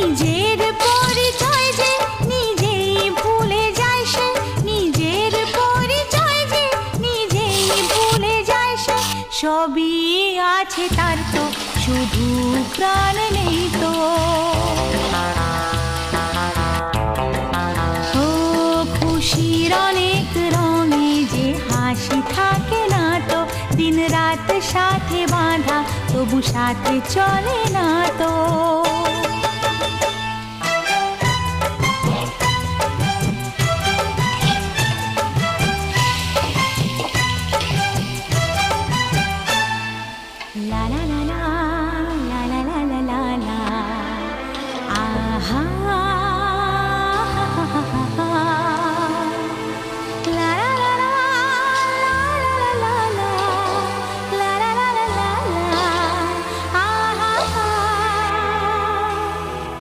নিজের পরিচয় যে নিজেই ভুলে যায় সে, নিজের পরিচয় যে নিজেই ভুলে যায় সে। সবই আছে তার তো, শুধু প্রাণ নেই তো। ও খুশির অনেক রঙে যে হাসি থাকে না তো, দিন রাত সাথে বাঁধা তবু সাথে চলে না তো।